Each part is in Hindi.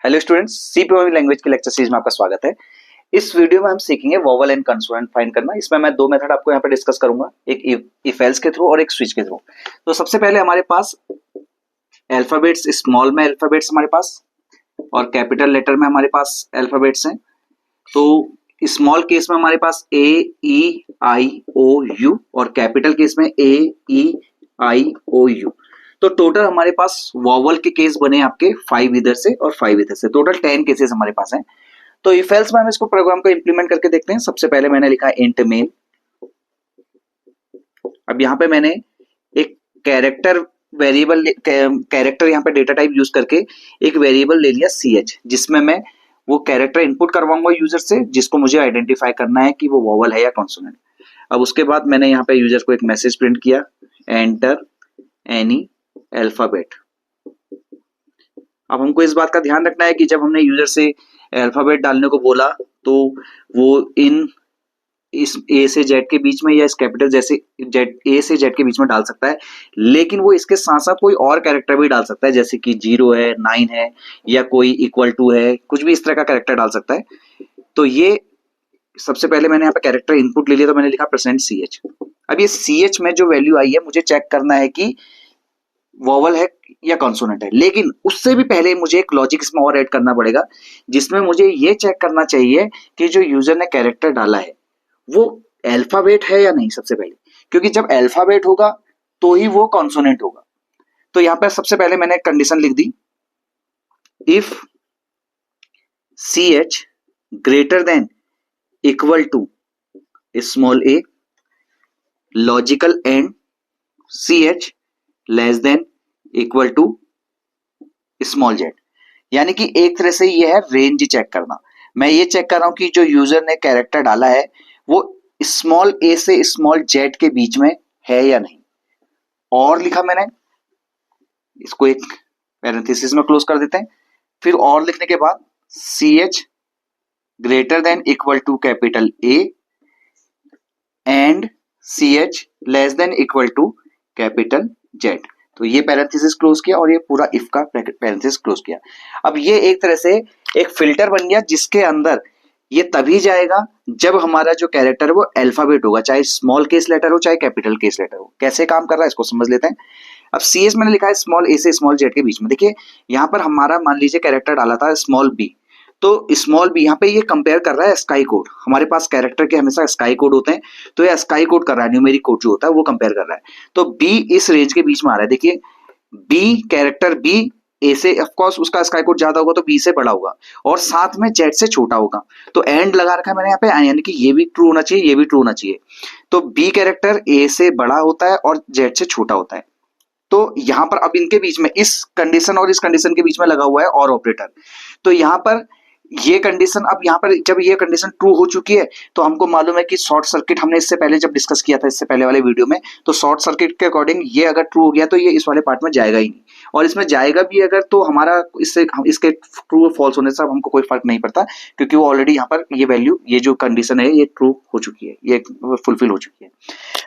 Hello students, C programming language के लेक्चर सीरीज में आपका स्वागत है। इस वीडियो में हम सीखेंगे वोवेल एंड कंसोनेंट फाइंड करना। इसमें मैं दो मेथड आपको यहाँ पे डिस्कस करूंगा, एक इफ एल्स के थ्रू और एक स्विच के थ्रू। तो सबसे पहले हमारे पास अल्फाबेट्स, स्मॉल में अल्फाबेट्स हमारे पास और कैपिटल लेटर में हमारे पास अल्फाबेट्स हैं। तो स्मॉल केस में हमारे पास ए ई आई ओ यू और कैपिटल केस में ए ई आई ओ यू। तो टोटल हमारे पास वॉवल के केस बने आपके 5 इधर से और 5 इधर से, टोटल 10 केसेस हमारे पास हैं। तो इफ एल्स में हम इसको प्रोग्राम को इंप्लीमेंट करके देखते हैं। सबसे पहले मैंने लिखा इंट मेन। अब यहाँ पे मैंने एक कैरेक्टर वेरिएबल कैरेक्टर यहाँ पे डेटा टाइप यूज करके एक वेरिएबल ले लिया ch, जिसमें मैं वो कैरेक्टर इनपुट करवाऊंगा यूजर से, जिसको मुझे आइडेंटिफाई करना है कि वो वॉवल है या कॉन्सोनेंट। अब उसके बाद मैंने यहाँ पे यूजर को एक मैसेज प्रिंट किया, एंटर एनी अल्फाबेट। अब हमको इस बात का ध्यान रखना है कि जब हमने यूजर से अल्फाबेट डालने को बोला तो वो इस ए से जेड के बीच में या इस कैपिटल जैसे जेड ए से जेड के बीच में डाल सकता है, लेकिन वो इसके साथ साथ कोई और कैरेक्टर भी डाल सकता है, जैसे कि 0 है, 9 है या कोई =2 है, कुछ भी इस तरह का कैरेक्टर डाल सकता है। तो ये सबसे पहले मैंने यहाँ पे कैरेक्टर इनपुट ले लिया, तो मैंने लिखा %ch। अब ये ch में जो वैल्यू आई है मुझे चेक करना है कि वॉवल है या कॉन्सोनेंट है, लेकिन उससे भी पहले मुझे एक लॉजिक इसमें और ऐड करना पड़ेगा, जिसमें मुझे ये चेक करना चाहिए कि जो यूजर ने कैरेक्टर डाला है वो अल्फाबेट है या नहीं सबसे पहले, क्योंकि जब अल्फाबेट होगा तो ही वो कॉन्सोनेंट होगा। तो यहां पर सबसे पहले मैंने कंडीशन लिख दी, if ch greater than equal to small a, logical and ch less than equal to small z। यानी कि एक तरह से ये है रेंज चेक करना। मैं ये चेक कर रहा हूं कि जो यूजर ने कैरेक्टर डाला है वो स्मॉल a से स्मॉल z के बीच में है या नहीं। और लिखा मैंने, इसको एक पैरेंथेसिस में क्लोज कर देते हैं। फिर और लिखने के बाद ch greater than equal to capital A and ch less than equal to capital Z। तो ये पैरेंथेसिस क्लोज किया और ये पूरा इफ का पैरेंथेसिस क्लोज किया। अब ये एक तरह से एक फिल्टर बन गया, जिसके अंदर ये तभी जाएगा जब हमारा जो कैरेक्टर है वो अल्फाबेट होगा, चाहे स्मॉल केस लेटर हो चाहे कैपिटल केस लेटर हो। कैसे काम कर रहा है इसको समझ लेते हैं। अब cs मैंने लिखा है स्मॉल a से स्मॉल z के बीच में। देखिए यहाँ पर हमारा मान लीजिए कैरेक्टर डाला था स्मॉल b, तो स्मॉल बी यहाँ पे ये कंपेयर कर रहा है स्काई कोड। हमारे पास कैरेक्टर के हमेशा स्काई कोड होते हैं, तो ये स्काई कोड कर रहा है, न्यूमेरिक कोड जो होता है वो कंपेयर कर रहा है। तो बी इस रेंज के बीच में आ रहा है। देखिए बी कैरेक्टर बी ए से ऑफ कोर्स उसका स्काई कोड ज्यादा होगा तो बी से बड़ा होगा और साथ में जेड से छोटा होगा। तो एंड लगा रखा है मैंने यहाँ पे, यानी कि ये भी ट्रू होना चाहिए, ये भी ट्रू होना चाहिए। तो बी कैरेक्टर ए से बड़ा होता है और जेड से छोटा होता है। तो यहाँ पर अब इनके बीच में इस कंडीशन और इस कंडीशन के बीच में लगा हुआ है और ऑपरेटर। तो यहाँ पर ये कंडीशन, अब यहाँ पर जब ये कंडीशन ट्रू हो चुकी है तो हमको मालूम है कि शॉर्ट सर्किट, हमने इससे पहले जब डिस्कस किया था इससे पहले वाले वीडियो में, तो शॉर्ट सर्किट के अकॉर्डिंग ये अगर ट्रू हो गया तो ये इस वाले पार्ट में जाएगा ही नहीं, और इसमें जाएगा भी अगर तो हमारा इससे इसके ट्रू और फॉल्स होने से हमको कोई फर्क नहीं पड़ता, क्योंकि वो ऑलरेडी यहाँ पर ये वैल्यू, ये जो कंडीशन है ये ट्रू हो चुकी है, ये फुलफिल हो चुकी है।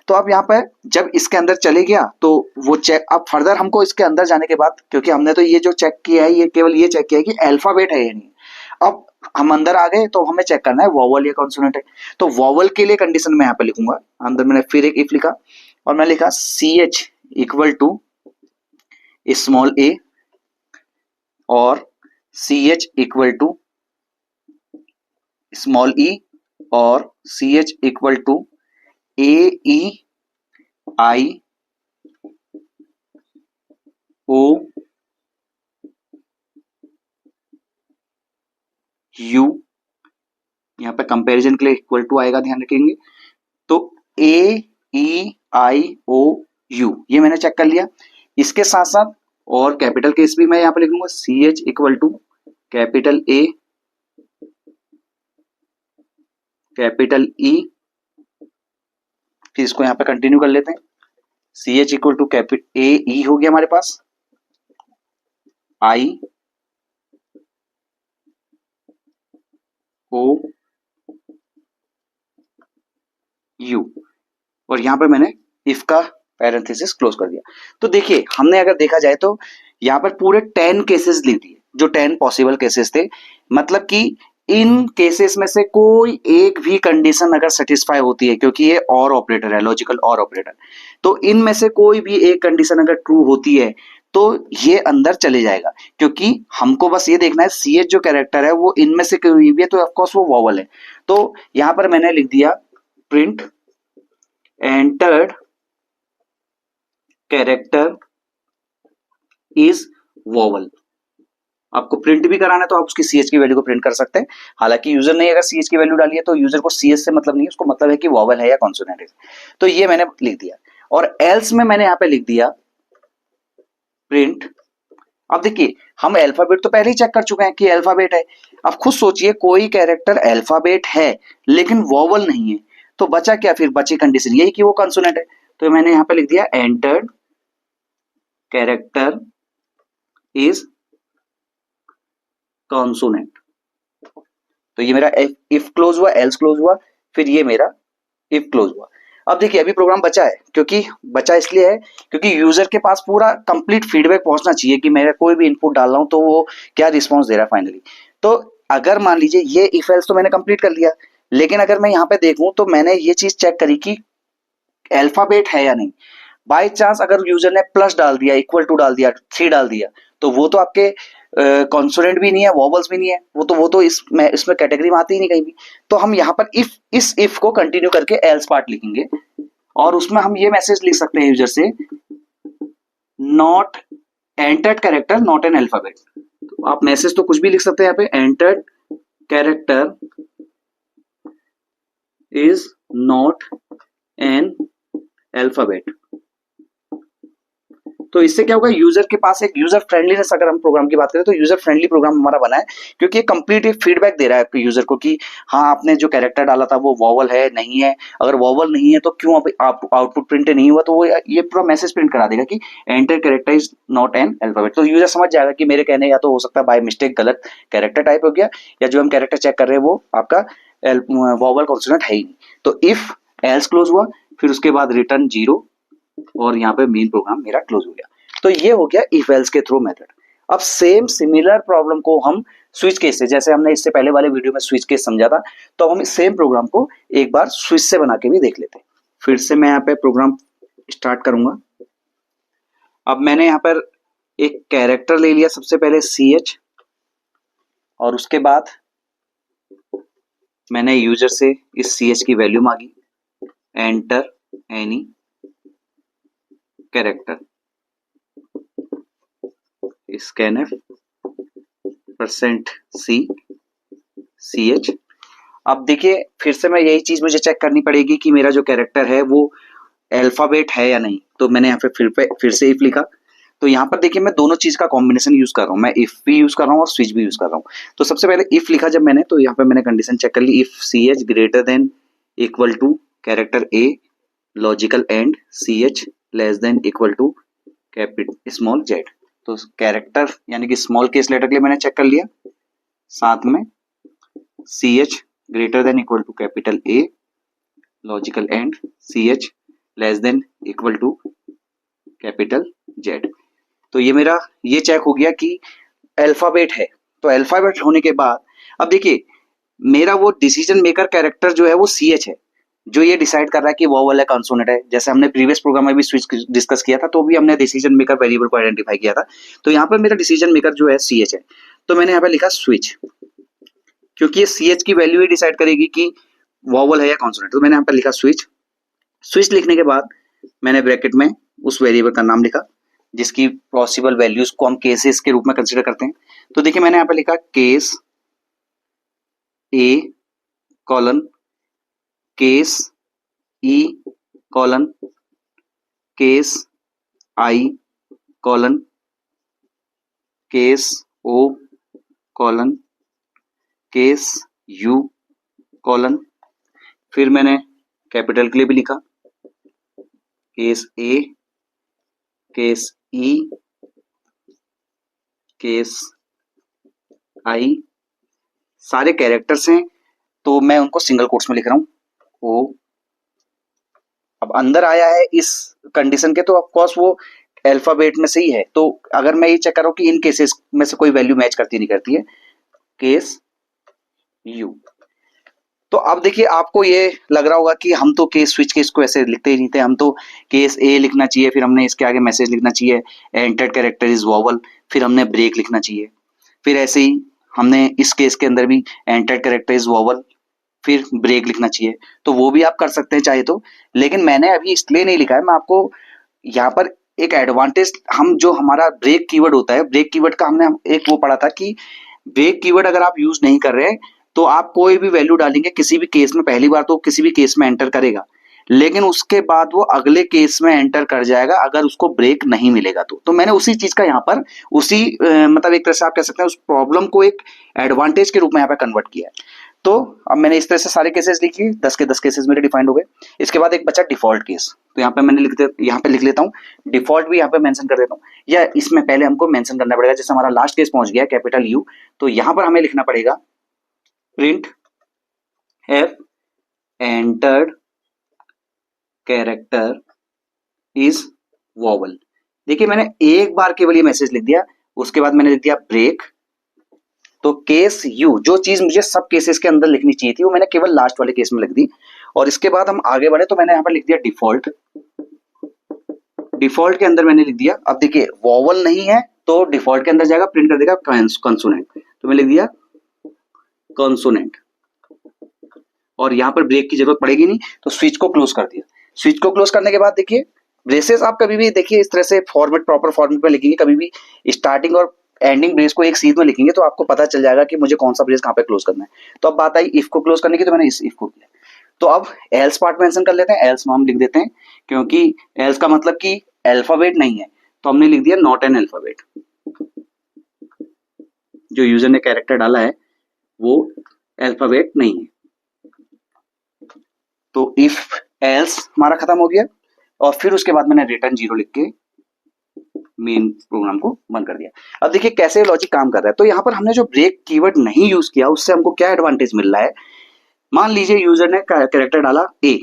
तो अब यहाँ पर जब इसके अंदर चले गया तो वो चेक, अब फर्दर हमको इसके अंदर जाने के बाद, क्योंकि हमने तो ये जो चेक किया है ये केवल ये चेक किया है कि अल्फाबेट है या नहीं, अब हम अंदर आ गए तो हमें चेक करना है वॉवल या कॉन्सोनेंट है। तो वॉवल के लिए कंडीशन मैं यहाँ पे लिखूंगा, अंदर मैंने फिर एक इफ लिखा और मैं लिखा ch equal to small a और ch equal to small e और ch equal to a e i o u, यहाँ पे कंपैरिजन के लिए इक्वल टू आएगा, ध्यान रखेंगे। तो a e i o u ये मैंने चेक कर लिया। इसके साथ साथ और कैपिटल केस भी मैं यहाँ पे लिख लूंगा, ch equal to capital A capital E। फिर इसको यहाँ पे कंटिन्यू कर लेते हैं, ch equal to capital A E हो गया हमारे पास, I O U, और यहां पर मैंने इफ का पैरेंथेसिस क्लोज कर दिया। तो देखिए हमने अगर देखा जाए तो यहाँ पर पूरे 10 केसेस लिख दिए। जो 10 पॉसिबल केसेस थे, मतलब कि इन केसेस में से कोई एक भी कंडीशन अगर सेटिस्फाई होती है, क्योंकि ये और ऑपरेटर है, लॉजिकल और ऑपरेटर, तो इनमें से कोई भी एक कंडीशन अगर ट्रू होती है तो ये अंदर चले जाएगा, क्योंकि हमको बस ये देखना है सी एच जो कैरेक्टर है वो इनमें से कोई भी है, तो ऑफकोर्स वो वॉवल है। तो यहां पर मैंने लिख दिया print entered character is vowel. आपको प्रिंट भी कराना है तो आप उसकी सी एच की वैल्यू को प्रिंट कर सकते हैं। हालांकि यूजर ने अगर सी एच की वैल्यू डाली है तो यूजर को सी एच से मतलब नहीं है, उसको मतलब है कि वॉवल है या कॉन्सोनेंट है। तो ये मैंने लिख दिया, और एल्स में मैंने यहाँ पे लिख दिया प्रिंट। अब देखिए हम अल्फाबेट तो पहले ही चेक कर चुके हैं कि अल्फाबेट है। अब खुद सोचिए कोई कैरेक्टर अल्फाबेट है लेकिन वॉवल नहीं है, तो बचा क्या? फिर बची कंडीशन यही कि वो कॉन्सोनेंट है। तो मैंने यहाँ पे लिख दिया एंटर्ड कैरेक्टर इज कॉन्सोनेंट। तो ये मेरा इफ क्लोज हुआ, एल्स क्लोज हुआ, फिर ये मेरा इफ क्लोज हुआ। अब देखिए अभी प्रोग्राम बचा है, क्योंकि बचा इसलिए है क्योंकि यूजर के पास पूरा कंप्लीट फीडबैक पहुंचना चाहिए कि मैं कोई भी इनपुट डाल रहा हूं तो वो क्या रिस्पॉन्स दे रहा है फाइनली। तो अगर मान लीजिए ये इफ एल्स तो मैंने कंप्लीट कर लिया, लेकिन अगर मैं यहाँ पे देखूं तो मैंने ये चीज चेक करी कि अल्फाबेट है या नहीं। बाय चांस अगर यूजर ने प्लस डाल दिया, इक्वल टू डाल दिया, 3 डाल दिया, तो वो तो आपके कॉन्सोनेंट भी नहीं है, वॉवल्स भी नहीं है, वो तो इसमें कैटेगरी में आती ही नहीं कहीं भी। तो हम यहाँ पर इस इफ को कंटिन्यू करके एल्स पार्ट लिखेंगे, और उसमें हम ये मैसेज लिख सकते हैं यूजर से, not entered character not an alphabet. तो आप मैसेज तो कुछ भी लिख सकते हैं यहाँ पे, entered character is not an alphabet. तो इससे क्या होगा, यूजर के पास एक यूजर फ्रेंडलीनेस, अगर हम प्रोग्राम की बात करें तो यूजर फ्रेंडली प्रोग्राम हमारा बना है, क्योंकि ये कंप्लीट एक फीडबैक दे रहा है यूजर को कि हाँ आपने जो कैरेक्टर डाला था वो वॉवल है नहीं है, अगर वॉवल नहीं है तो क्यों आप आउटपुट प्रिंट नहीं हुआ, तो वो ये पूरा मैसेज प्रिंट करा देगा कि enter character is not an alphabet. तो यूजर समझ जाएगा कि मेरे कहने या तो हो सकता है बाय मिस्टेक गलत कैरेक्टर टाइप हो गया, या जो हम कैरेक्टर चेक कर रहे हैं वो आपका वॉवल कॉन्सोनेंट है ही नहीं। तो इफ एल्स क्लोज हुआ, फिर उसके बाद रिटर्न 0, और यहाँ पे मेन प्रोग्राम मेरा क्लोज हो गया। तो ये हो गया इफ एल्स के थ्रू मेथड। अब सेम सिमिलर प्रॉब्लम को हम स्विच केस से, जैसे हमने इससे पहले वाले वीडियो में स्विच केस समझा था, तो हम इस सेम प्रोग्राम को एक बार स्विच से बना के भी देख लेते हैं। फिर से मैं यहाँ पे प्रोग्राम स्टार्ट करूंगा। अब मैंने यहाँ पर एक कैरेक्टर ले लिया, सबसे पहले CH, और उसके बाद मैंने यूजर से इस CH की वैल्यू मांगी, enter any character, scanf %C/CH। अब देखिए फिर से मैं यही चीज मुझे चेक करनी पड़ेगी कि मेरा जो कैरेक्टर है वो अल्फाबेट है या नहीं। तो मैंने यहाँ पे फिर से इफ लिखा। तो यहाँ पर देखिए मैं दोनों चीज का कॉम्बिनेशन यूज कर रहा हूँ, मैं इफ भी यूज कर रहा हूँ और स्विच भी यूज कर रहा हूँ। तो सबसे पहले इफ लिखा जब मैंने, तो यहाँ पे मैंने कंडीशन चेक कर ली, if CH greater than equal to character A logical and CH less than equal to small z। तो कैरेक्टर यानी कि स्मॉल केस लेटर के लिए मैंने चेक कर लिया, साथ में CH greater than equal to capital A logical and CH less than equal to capital Z। तो ये मेरा ये चेक हो गया कि अल्फाबेट है। तो अल्फाबेट होने के बाद अब देखिए मेरा वो डिसीजन मेकर कैरेक्टर जो है वो CH है, जो ये डिसाइड कर रहा है कि वॉवल है कॉन्सोनेंट है। जैसे हमने प्रीवियस प्रोग्राम में भी स्विच डिस्कस किया था, तो भी हमने डिसीजन मेकर वेरिएबल को आइडेंटिफाई किया था। तो यहाँ पर मेरा डिसीजन मेकर जो है CH है, तो मैंने यहाँ पे लिखा स्विच, क्योंकि ये CH की वैल्यू ही डिसाइड करेगी कि वॉवल है या कॉन्सोनेंट। तो मैंने यहाँ पे लिखा स्विच। स्विच लिखने के बाद मैंने ब्रैकेट में उस वेरिएबल का नाम लिखा जिसकी पॉसिबल वैल्यूज को हम केसेस के रूप में कंसिडर करते हैं। तो देखिए मैंने यहाँ पे लिखा case A colon case E colon case I colon case O colon case U colon, फिर मैंने कैपिटल के लिए भी लिखा case A case E case I, सारे कैरेक्टर्स हैं तो मैं उनको सिंगल कोट्स में लिख रहा हूं O। अब अंदर आया है इस कंडीशन के, तो ऑफ कोर्स वो अल्फाबेट में से ही है, तो अगर मैं ये चेक कर रहा हूँ कि इन केसेस में से कोई वैल्यू मैच करती नहीं करती है, केस यू। तो अब देखिए आपको ये लग रहा होगा कि हम तो केस स्विच केस को ऐसे लिखते ही नहीं थे, हम तो केस ए लिखना चाहिए, फिर हमने इसके आगे मैसेज लिखना चाहिए एंटर्ड कैरेक्टर इज वोवल, फिर हमने ब्रेक लिखना चाहिए, फिर ऐसे ही हमने इस केस के अंदर भी एंटर्ड कैरेक्टर इज वोवल फिर ब्रेक लिखना चाहिए। तो वो भी आप कर सकते हैं चाहे तो, लेकिन मैंने अभी इसलिए नहीं लिखा है, मैं आपको यहाँ पर एक एडवांटेज, हम जो हमारा ब्रेक कीवर्ड होता है, ब्रेक कीवर्ड का हमने एक वो पढ़ा था कि ब्रेक कीवर्ड अगर आप यूज नहीं कर रहे हैं तो आप कोई भी वैल्यू डालेंगे किसी भी केस में, पहली बार तो किसी भी केस में एंटर करेगा, लेकिन उसके बाद वो अगले केस में एंटर कर जाएगा अगर उसको ब्रेक नहीं मिलेगा तो मैंने उसी चीज का यहाँ पर उसी मतलब एक तरह से आप कह सकते हैं उस प्रॉब्लम को एक एडवांटेज के रूप में यहाँ पर कन्वर्ट किया है। तो अब मैंने इस तरह से सारे केसेस लिखिए, 10 के 10 केसेस मेरे डिफाइंड हो गए। इसके बाद एक बचा डिफॉल्ट केस, तो यहाँ पे मैंने यहाँ पे लिख लेता हूँ, डिफॉल्ट भी यहाँ पे मेंशन कर देता हूँ, या इसमें पहले हमको मेंशन करना पड़ेगा, जैसे हमारा लास्ट केस पहुंच गया कैपिटल यू, तो यहाँ पर हमें लिखना पड़ेगा print F entered character is vowel. देखिए मैंने एक बार केवल ये मैसेज लिख दिया, उसके बाद मैंने लिख दिया ब्रेक, तो केस यू जो चीज मुझे सब केसेस के अंदर लिखनी चाहिए थी वो मैंने केवल लास्ट वाले केस में लिख दी, और इसके बाद हम आगे बढ़े तो मैंने यहाँ पर लिख दिया डिफॉल्ट, डिफॉल्ट के अंदर मैंने लिख दिया, अब देखिए वोवल नहीं है तो डिफॉल्ट के अंदर जाएगा प्रिंट कर देगा कंसोनेंट, तो मैं लिख दिया कंसोनेंट, और यहाँ पर ब्रेक की जरूरत पड़ेगी नहीं, तो स्विच को क्लोज कर दिया। स्विच को क्लोज करने के बाद देखिए ब्रेसेस आप कभी भी देखिए इस तरह से फॉर्मेट प्रॉपर फॉर्मेट में लिखेंगे, कभी भी स्टार्टिंग और एंडिंग ब्रेस को एक सीध में लिखेंगे तो आपको पता चल जाएगा कि मुझे कौन सा ब्रेस कहाँ पे क्लोज करना है। तो अब बात आई इफ को क्लोज करने की, तो मैंने इस इफ को किया। तो अब एल्स पार्ट मेंशन कर लेते हैं, एल्स में हम लिख देते हैं, क्योंकि एल्स का मतलब कि अल्फाबेट नहीं है, तो हमने लिख दिया नॉट एन अल्फाबेट, जो यूजर ने कैरेक्टर डाला है वो अल्फाबेट नहीं है। तो इफ एल्स हमारा खत्म हो गया, और फिर उसके बाद मैंने रिटर्न 0 लिख के मेन प्रोग्राम को बंद कर दिया। अब देखिए कैसे लॉजिक काम कर रहा है। तो यहाँ पर हमने जो ब्रेक कीवर्ड नहीं यूज किया उससे हमको क्या एडवांटेज मिल रहा है। मान लीजिए यूजर ने कैरेक्टर डाला ए,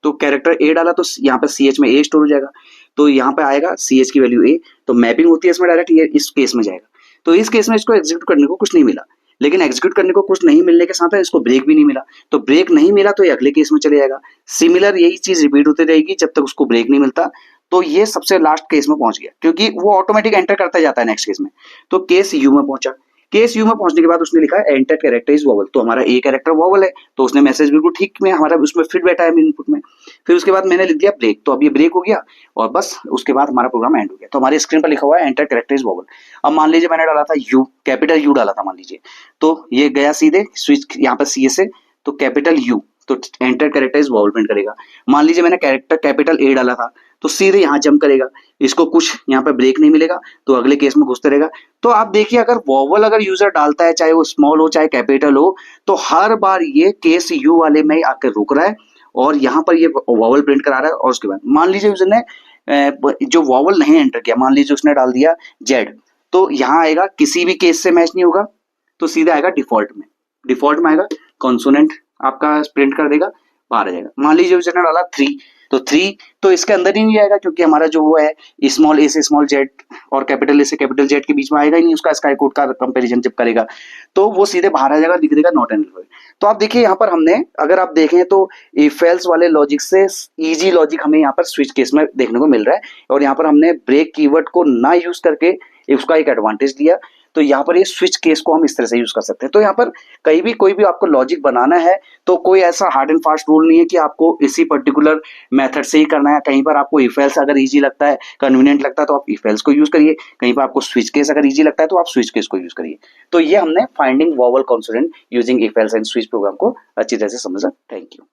तो कैरेक्टर ए डाला तो यहाँ पे CH में ए स्टोर हो जाएगा, तो यहाँ पे आएगा CH की वैल्यू ए, तो मैपिंग होती है इसमें डायरेक्ट, ये इस केस में जाएगा। तो इस केस में इसको एग्जीक्यूट करने को कुछ नहीं मिला, लेकिन एग्जीक्यूट करने को कुछ नहीं मिलने के साथ इसको ब्रेक भी नहीं मिला, तो ब्रेक नहीं मिला तो ये अगले केस में चले जाएगा। सिमिलर यही चीज रिपीट होती रहेगी जब तक उसको ब्रेक नहीं मिलता। तो ये सबसे लास्ट केस में पहुंच गया, क्योंकि वो ऑटोमेटिक एंटर करता जाता है नेक्स्ट केस में। तो केस यू में पहुंचा, केस यू में पहुंचने के बाद उसने लिखा है एंटर कैरेक्टर इज वोवल, तो हमारा ए कैरेक्टर वोवल है, तो उसने मैसेज बिल्कुल ठीक में हमारा उसमें फिट बैठा है इनपुट में। फिर उसके बाद मैंने लिख दिया ब्रेक, तो अब ये ब्रेक हो गया और बस उसके बाद हमारा प्रोग्राम एंड हो गया। तो हमारे स्क्रीन पर लिखा हुआ है एंटर कैरेक्टर इज वोवल। अब मान लीजिए मैंने डाला था यू, कैपिटल यू डाला था मान लीजिए, तो ये गया सीधे स्विच यहाँ पर सी से, तो कैपिटल यू, तो enter character is vowel print करेगा। मान लीजिए मैंने कैरेक्टर कैपिटल ए डाला था, तो सीधे यहाँ जंप करेगा, इसको कुछ यहाँ पे ब्रेक नहीं मिलेगा, तो अगले केस में घुसते रहेगा। तो आप देखिए अगर वोवल अगर यूजर डालता है, चाहे वो स्मॉल हो चाहे कैपिटल हो, तो हर बार ये केस यू वाले में आकर रुक रहा है और यहाँ पर ये वोवल प्रिंट करा रहा है। और उसके बाद मान लीजिए यूजर ने जो वोवल नहीं एंटर किया, मान लीजिए उसने डाल दिया जेड, तो यहाँ आएगा किसी भी केस से मैच नहीं होगा, तो सीधा आएगा डिफॉल्ट में, डिफॉल्ट में आएगा कॉन्सोनेंट आपका प्रिंट कर देगा, बाहर आ जाएगा। मान लीजिए यूजर ने डाला 3, तो 3 तो इसके अंदर ही नहीं आएगा, क्योंकि हमारा जो वो है स्मॉल ए से स्मॉल जेड और कैपिटल ए से कैपिटल जेड के बीच में आएगा ही नहीं, उसका स्काई कोड का कंपैरिजन जब करेगा तो वो सीधे बाहर आ जाएगा, लिख देगा नॉट एन अल्फाबेट। तो आप देखिए यहाँ पर हमने अगर आप देखें तो इफ एल्स वाले लॉजिक से इजी लॉजिक हमें यहाँ पर स्विच केस में देखने को मिल रहा है, और यहाँ पर हमने ब्रेक कीवर्ड को ना यूज करके उसका एक एडवांटेज दिया। तो यहाँ पर ये स्विच केस को हम इस तरह से यूज कर सकते हैं। तो यहाँ पर कहीं भी कोई भी आपको लॉजिक बनाना है तो कोई ऐसा हार्ड एंड फास्ट रूल नहीं है कि आपको इसी पर्टिकुलर मेथड से ही करना है। कहीं पर आपको इफ एल्स अगर इजी लगता है, कन्वीनियंट लगता है, तो आप इफ एल्स को यूज करिए, कहीं पर आपको स्विच केस अगर इजी लगता है तो आप स्विच केस को यूज करिए। तो ये हमने finding vowel consonant using if else and switch program को अच्छी तरह से समझा। Thank you.